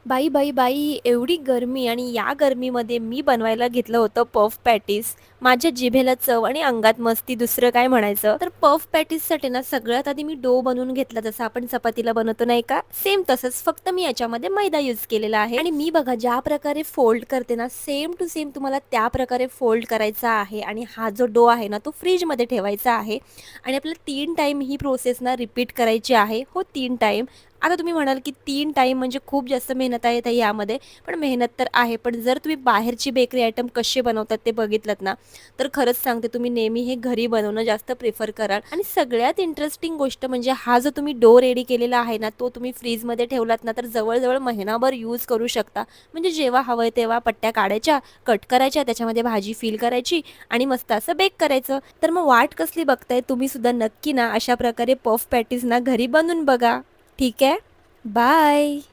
बाई, बाई, बाई, एवढी गरमी आणि या गरमीमध्ये मी बनवायला घेतलं होतं पफ पॅटीस. माझ्या जिभेला चव आणि अंगात मस्ती, दुसरं काय म्हणायचं. तर पफ पॅटीससाठी ना सगळ्यात आधी मी डो बनवून घेतला, जसं आपण चपातीला बनवतो नाही का, सेम तसंच, फक्त मी याच्यामध्ये मैदा यूज केलेला आहे. आणि मी बघा ज्या प्रकारे फोल्ड करते ना, सेम टू सेम तुम्हाला त्या प्रकारे फोल्ड करायचा आहे. आणि हा जो डो आहे ना, तो फ्रीजमध्ये ठेवायचा आहे. आणि आपल्याला 3 टाईम ही प्रोसेस ना रिपीट करायची आहे. हो, 3 टाईम. आता तुम्ही म्हणाल की 3 टाईम म्हणजे खूप जास्त मेहनत आहे ताई यामध्ये. पण मेहनत तर आहे. पण जर तुम्ही बाहेरची बेकरी आयटम कसे बनवतात ते बघितलत ना, तर खरंच सांगते तुम्ही नेहमी हे घरी बनवणं जास्त प्रिफर कराल. आणि सगळ्यात इंटरेस्टिंग गोष्ट म्हणजे हा जो तुम्ही डो रेडी केलेला आहे ना, तो तुम्ही फ्रीजमध्ये ठेवलात ना, तर जवळ महिनाभर यूज करू शकता. म्हणजे जेव्हा हवंय तेव्हा पट्ट्या काढायच्या, कट करायच्या, त्याच्यामध्ये भाजी फिल करायची आणि मस्त असं बेक करायचं. तर मग वाट कसली बघताय? तुम्ही सुद्धा नक्की ना अशा प्रकारे पफ पॅटीस ना घरी बनवून बघा. ठीक आहे. बाय.